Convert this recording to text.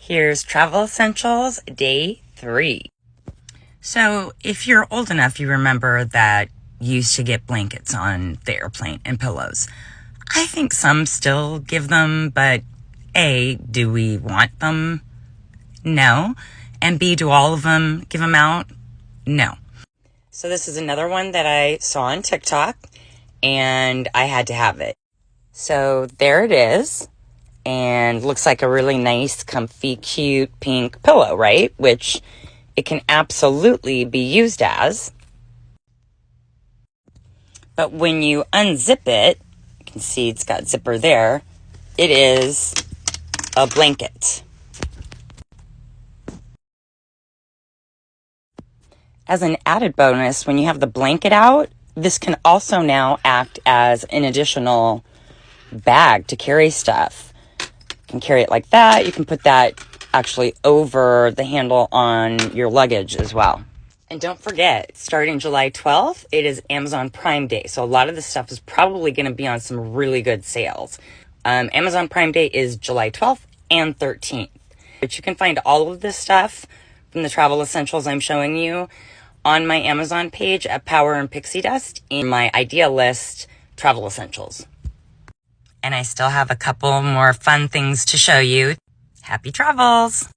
Here's Travel Essentials Day 3. So if you're old enough, you remember that you used to get blankets on the airplane and pillows. I think some still give them, but A, do we want them? No. And B, do all of them give them out? No. So this is another one that I saw on TikTok, and I had to have it. So there it is, and looks like a really nice, comfy, cute pink pillow, right? Which it can absolutely be used as. But when you unzip it, you can see it's got zipper there, it is a blanket. As an added bonus, when you have the blanket out, this can also now act as an additional bag to carry stuff. You can carry it like that. You can put that actually over the handle on your luggage as well. And don't forget, starting July 12th, it is Amazon Prime Day. So a lot of this stuff is probably going to be on some really good sales. Amazon Prime Day is July 12th and 13th. But you can find all of this stuff from the travel essentials I'm showing you on my Amazon page at Power and Pixie Dust in my idea list, Travel Essentials. And I still have a couple more fun things to show you. Happy travels!